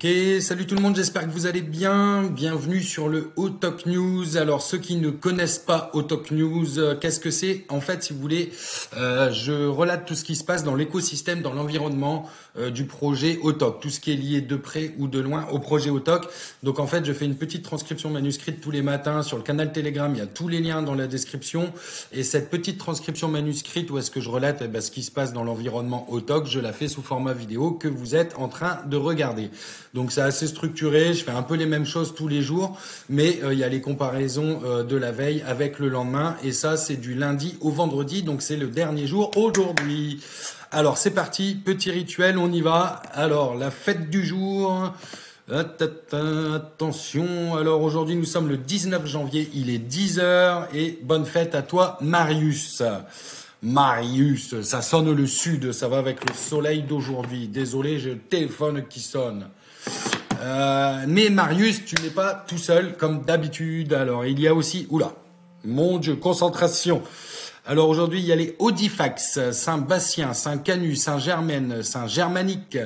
Ok, salut tout le monde, j'espère que vous allez bien. Bienvenue sur le Autok News. Alors ceux qui ne connaissent pas Autok News, qu'est-ce que c'est? En fait, si vous voulez, je relate tout ce qui se passe dans l'écosystème, dans l'environnement du projet Autok, tout ce qui est lié de près ou de loin au projet Autok. Donc en fait, je fais une petite transcription manuscrite tous les matins sur le canal Telegram. Il y a tous les liens dans la description. Et cette petite transcription manuscrite où est-ce que je relate ce qui se passe dans l'environnement Autok, je la fais sous format vidéo que vous êtes en train de regarder. Donc c'est assez structuré, je fais un peu les mêmes choses tous les jours, mais il y a les comparaisons de la veille avec le lendemain, et ça c'est du lundi au vendredi, donc c'est le dernier jour aujourd'hui. Alors c'est parti, petit rituel, on y va. Alors la fête du jour, attention, alors aujourd'hui nous sommes le 19 janvier, il est 10h, et bonne fête à toi Marius. Marius, ça sonne le sud, ça va avec le soleil d'aujourd'hui. Désolé, j'ai le téléphone qui sonne. Mais Marius, tu n'es pas tout seul comme d'habitude. Alors, il y a aussi... Oula, mon Dieu, concentration. Alors aujourd'hui, il y a les Audifax, Saint-Bastien, Saint-Canu, Saint-Germaine, Saint-Germanique,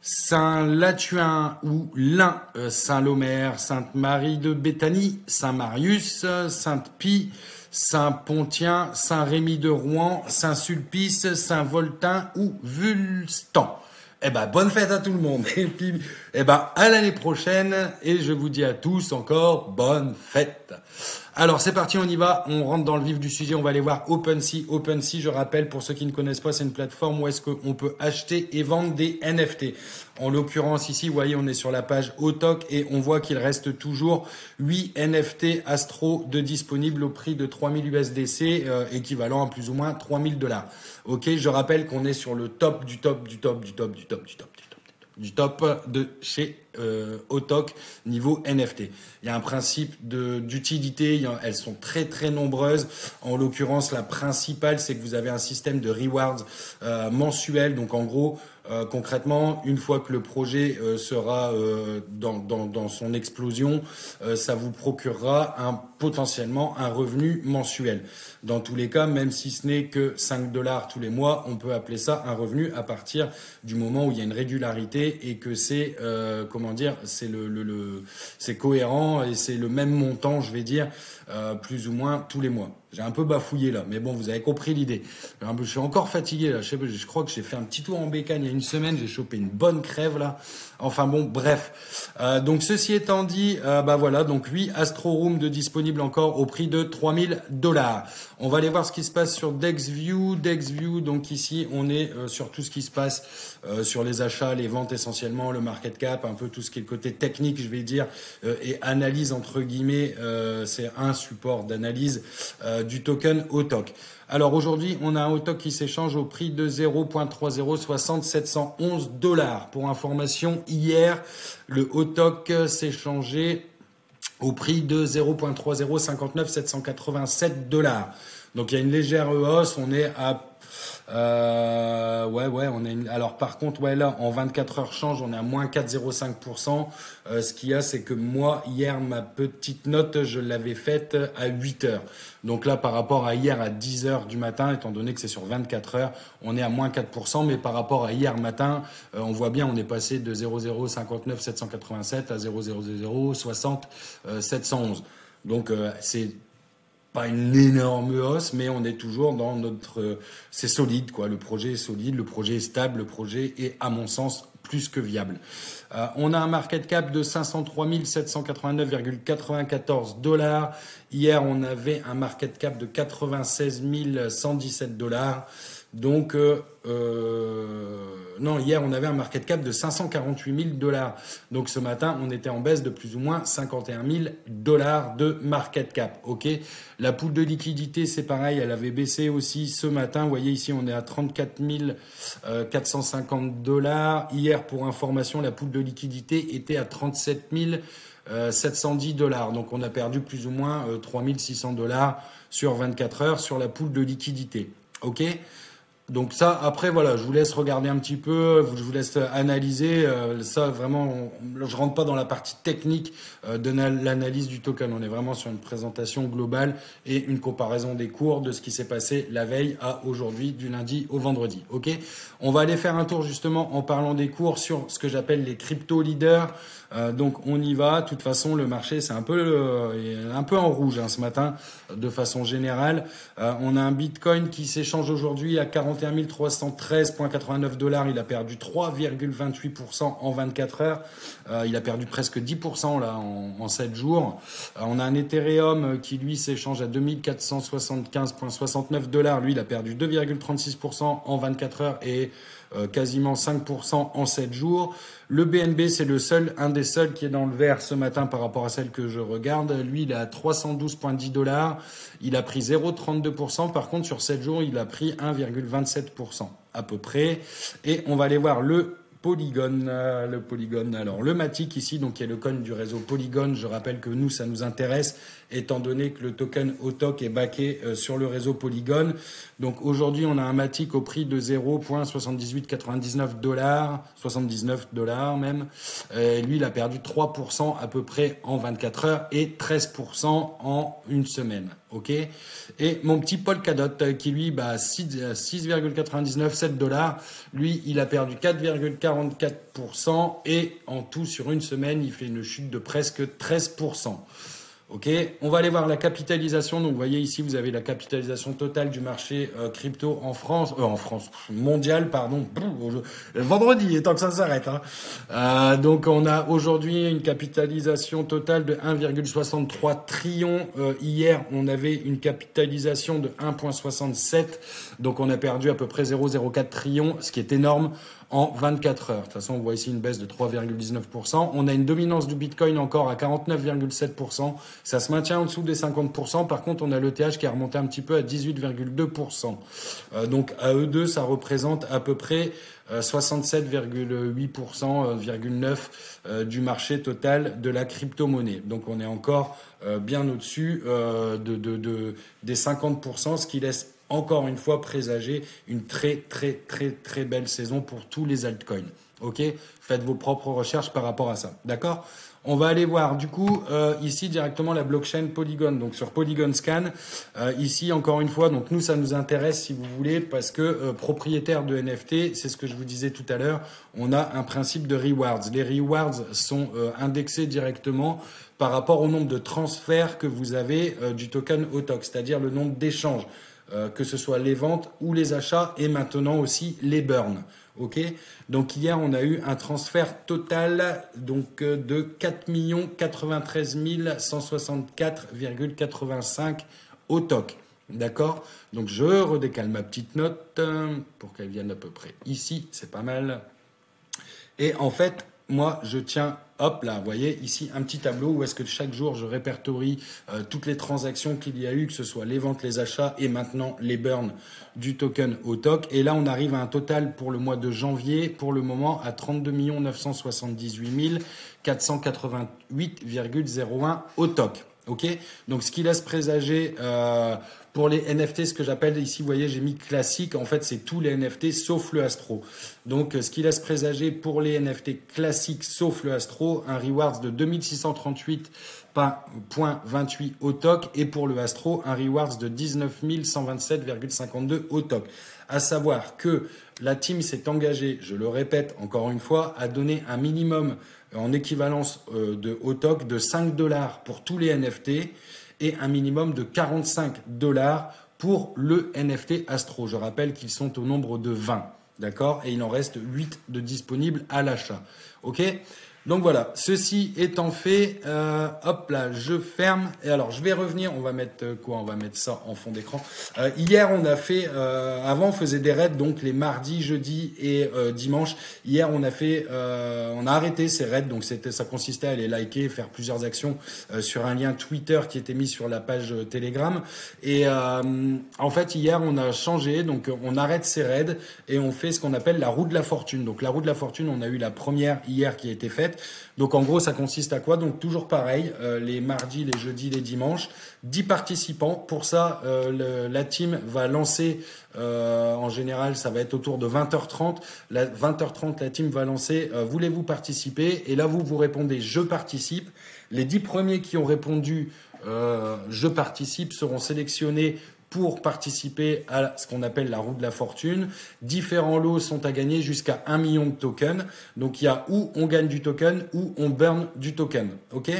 Saint-Latuin ou Lin, Saint-Lomère, Sainte-Marie de Béthanie, Saint-Marius, Sainte-Pie, Saint-Pontien, Saint-Rémy de Rouen, Saint-Sulpice, Saint-Voltin ou Vulstan. Eh ben, bonne fête à tout le monde. Et puis, à l'année prochaine. Et je vous dis à tous encore bonne fête. Alors, c'est parti, on y va. On rentre dans le vif du sujet. On va aller voir OpenSea. OpenSea, je rappelle, pour ceux qui ne connaissent pas, c'est une plateforme où est-ce qu'on peut acheter et vendre des NFT. En l'occurrence, ici, vous voyez, on est sur la page Autok et on voit qu'il reste toujours 8 NFT Astro de disponibles au prix de 3000 USDC, équivalent à plus ou moins 3000 $. Ok, je rappelle qu'on est sur le top du top du top du top du top du top du top de chez Autok niveau NFT. Il y a un principe d'utilité, elles sont très très nombreuses. En l'occurrence, la principale, c'est que vous avez un système de rewards mensuel. Donc en gros, concrètement, une fois que le projet sera dans son explosion, ça vous procurera potentiellement un revenu mensuel. Dans tous les cas, même si ce n'est que 5 $ tous les mois, on peut appeler ça un revenu à partir du moment où il y a une régularité et que c'est c'est cohérent et c'est le même montant, je vais dire, plus ou moins tous les mois. J'ai un peu bafouillé là, mais bon, vous avez compris l'idée. Je suis encore fatigué là. Je crois que j'ai fait un petit tour en bécane il y a une semaine. J'ai chopé une bonne crève là. Enfin bon, bref. Donc ceci étant dit, voilà. Donc 8 Astro Room de disponible encore au prix de 3000 $. On va aller voir ce qui se passe sur DexView. DexView, donc ici, on est sur tout ce qui se passe sur les achats, les ventes essentiellement, le market cap, un peu tout ce qui est le côté technique, je vais dire, et analyse entre guillemets. C'est un support d'analyse du token Autok. Alors aujourd'hui, on a un Autok qui s'échange au prix de 0.3060711 $. Pour information, hier, le Autok s'échangeait au prix de 0.3059787 $. Donc il y a une légère hausse, on est à alors par contre, là, en 24 heures change, on est à moins 4,05%. Ce qu'il y a, c'est que moi, hier, ma petite note, je l'avais faite à 8 heures. Donc là, par rapport à hier à 10 heures du matin, étant donné que c'est sur 24 heures, on est à moins 4%. Mais par rapport à hier matin, on voit bien, on est passé de 0,059,787 à 0,060,711. Donc c'est pas une énorme hausse, mais on est toujours dans c'est solide, quoi. Le projet est solide, le projet est stable, le projet est, à mon sens, plus que viable. On a un market cap de 503 789,94 $. Hier, on avait un market cap de 96 117 $. Donc, hier, on avait un market cap de 548 000 $. Donc, ce matin, on était en baisse de plus ou moins 51 000 $ de market cap. OK. La pool de liquidité, c'est pareil. Elle avait baissé aussi ce matin. Vous voyez ici, on est à 34 450 $. Hier, pour information, la pool de liquidité était à 37 710 $. Donc, on a perdu plus ou moins 3 600 $ sur 24 heures sur la pool de liquidité. OK. Donc ça, après, voilà, je vous laisse regarder un petit peu, je vous laisse analyser. Ça, vraiment, je rentre pas dans la partie technique de l'analyse du token. On est vraiment sur une présentation globale et une comparaison des cours de ce qui s'est passé la veille à aujourd'hui, du lundi au vendredi. Ok. On va aller faire un tour justement en parlant des cours sur ce que j'appelle les crypto leaders. Donc on y va. De toute façon, le marché c'est un peu en rouge hein, ce matin, de façon générale. On a un Bitcoin qui s'échange aujourd'hui à 41 313,89 $. Il a perdu 3,28% en 24 heures. Il a perdu presque 10% là en 7 jours. On a un Ethereum qui lui s'échange à 2475,69 $. Lui, il a perdu 2,36% en 24 heures et quasiment 5% en 7 jours. Le BNB, c'est un des seuls qui est dans le vert ce matin par rapport à celle que je regarde. Lui, il est à 312,10 $. Il a pris 0,32%. Par contre, sur 7 jours, il a pris 1,27% à peu près. Et on va aller voir le Polygon. Alors, le Matic ici, donc, qui est le coin du réseau Polygon. Je rappelle que nous, ça nous intéresse, étant donné que le token OTOC est backé sur le réseau Polygon. Donc, aujourd'hui, on a un Matic au prix de 0,7899 $, 79 $ même. Lui, il a perdu 3% à peu près en 24 heures et 13% en une semaine. Ok. Et mon petit Polkadot qui lui, 6,99, 7 $. Lui, il a perdu 4,44% et en tout sur une semaine, il fait une chute de presque 13%. Ok, on va aller voir la capitalisation. Donc, vous voyez ici, vous avez la capitalisation totale du marché crypto en France, mondial, pardon. Vendredi, tant que ça s'arrête. Hein. Donc, on a aujourd'hui une capitalisation totale de 1,63 trillion. Hier, on avait une capitalisation de 1,67. Donc, on a perdu à peu près 0,04 trillion, ce qui est énorme. En 24 heures. De toute façon, on voit ici une baisse de 3,19%. On a une dominance du Bitcoin encore à 49,7%. Ça se maintient en dessous des 50%. Par contre, on a l'ETH qui a remonté un petit peu à 18,2%. Donc, à eux deux, ça représente à peu près 67,8%, 0,9% du marché total de la crypto-monnaie. Donc, on est encore bien au-dessus des 50%, ce qui laisse encore une fois présager une très belle saison pour tous les altcoins. Ok, faites vos propres recherches par rapport à ça. D'accord. On va aller voir du coup ici directement la blockchain Polygon. Donc sur Polygon Scan, ici encore une fois, donc nous ça nous intéresse si vous voulez parce que propriétaire de NFT, c'est ce que je vous disais tout à l'heure, on a un principe de rewards. Les rewards sont indexés directement par rapport au nombre de transferts que vous avez du token OTOC, c'est-à-dire le nombre d'échanges. Que ce soit les ventes ou les achats et maintenant aussi les burns. Ok. Donc hier on a eu un transfert total donc de 4 93 164,85 au TOC. D'accord. Donc je redécale ma petite note pour qu'elle vienne à peu près ici. C'est pas mal. Et en fait, moi, je tiens, hop là, vous voyez, ici, un petit tableau où est-ce que chaque jour, je répertorie toutes les transactions qu'il y a eu, que ce soit les ventes, les achats et maintenant les burns du token OTOC. Et là, on arrive à un total pour le mois de janvier, pour le moment, à 32 978 488,01 OTOC. Ok, donc ce qui laisse présager pour les NFT, ce que j'appelle ici, vous voyez, j'ai mis classique. En fait, c'est tous les NFT sauf le Astro. Donc, ce qui laisse présager pour les NFT classiques sauf le Astro, un rewards de 2638,28 au TOC et pour le Astro, un rewards de 19 127,52 au TOC. À savoir que la team s'est engagée, je le répète encore une fois, à donner un minimum en équivalence de OTOC de 5 $ pour tous les NFT et un minimum de 45 $ pour le NFT Astro. Je rappelle qu'ils sont au nombre de 20, d'accord? Et il en reste 8 de disponibles à l'achat. Ok? Donc voilà, ceci étant fait, hop là, je ferme. Et alors, je vais revenir, on va mettre quoi? On va mettre ça en fond d'écran. Hier, on a fait, avant, on faisait des raids, donc les mardis, jeudis et dimanches. Hier, on a arrêté ces raids, donc ça consistait à aller liker, faire plusieurs actions sur un lien Twitter qui était mis sur la page Telegram. Et en fait, hier, on a changé, donc on arrête ces raids et on fait ce qu'on appelle la roue de la fortune. Donc la roue de la fortune, on a eu la première hier qui a été faite. fait. Donc en gros, ça consiste à quoi? Donc toujours pareil, les mardis, les jeudis, les dimanches, 10 participants. Pour ça, la team va lancer, en général, ça va être autour de 20h30. 20h30, la team va lancer « Voulez-vous participer ?» Et là, vous répondez « Je participe ». Les 10 premiers qui ont répondu je participe seront sélectionnés pour participer à ce qu'on appelle la roue de la fortune. Différents lots sont à gagner jusqu'à 1 million de tokens. Donc il y a où on gagne du token, ou on burn du token. Ok?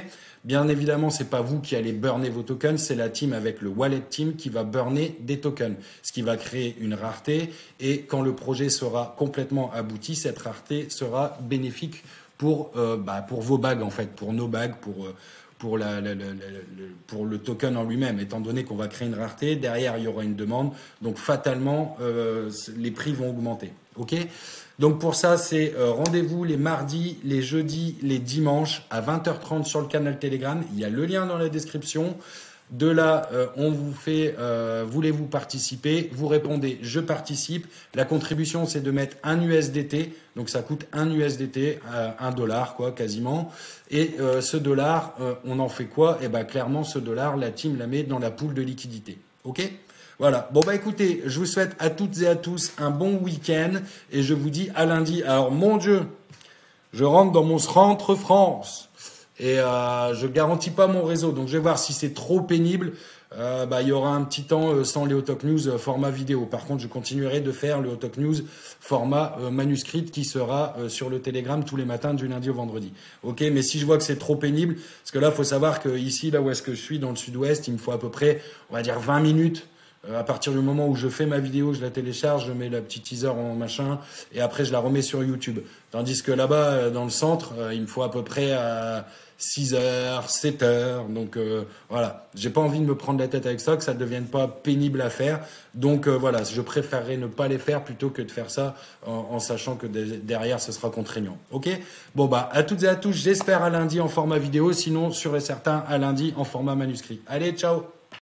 Bien évidemment, c'est pas vous qui allez burner vos tokens, c'est la team avec le wallet team qui va burner des tokens, ce qui va créer une rareté. Et quand le projet sera complètement abouti, cette rareté sera bénéfique pour vos bags en fait, pour nos bags, pour le token en lui-même, étant donné qu'on va créer une rareté, derrière il y aura une demande, donc fatalement les prix vont augmenter. Ok? Donc pour ça, c'est rendez-vous les mardis, les jeudis, les dimanches à 20h30 sur le canal Telegram. Il y a le lien dans la description. De là, on vous fait voulez-vous participer? Vous répondez je participe. La contribution, c'est de mettre un USDT. Donc ça coûte un USDT, $1 quoi, quasiment. Et ce dollar, on en fait quoi? Eh ben clairement, ce dollar, la team la met dans la pool de liquidité. Ok? Voilà. Bon bah écoutez, je vous souhaite à toutes et à tous un bon week-end et je vous dis à lundi. Alors mon Dieu, je rentre dans mon rentre France. Et je garantis pas mon réseau, donc je vais voir si c'est trop pénible. Il y aura un petit temps sans les Hot Talk News format vidéo. Par contre, je continuerai de faire le Hot Talk News format manuscrit qui sera sur le Telegram tous les matins du lundi au vendredi. Ok, mais si je vois que c'est trop pénible, parce que là, faut savoir que ici, là où est-ce que je suis, dans le sud-ouest, il me faut à peu près, on va dire 20 minutes. À partir du moment où je fais ma vidéo, je la télécharge, je mets la petite teaser en machin, et après je la remets sur YouTube. Tandis que là-bas, dans le centre, il me faut à peu près 6 heures, 7 heures. Donc voilà, j'ai pas envie de me prendre la tête avec ça, que ça ne devienne pas pénible à faire. Donc voilà, je préférerais ne pas les faire plutôt que de faire ça en sachant que derrière, ce sera contraignant. Ok? Bon bah, à toutes et à tous, j'espère à lundi en format vidéo, sinon sûr et certain à lundi en format manuscrit. Allez, ciao!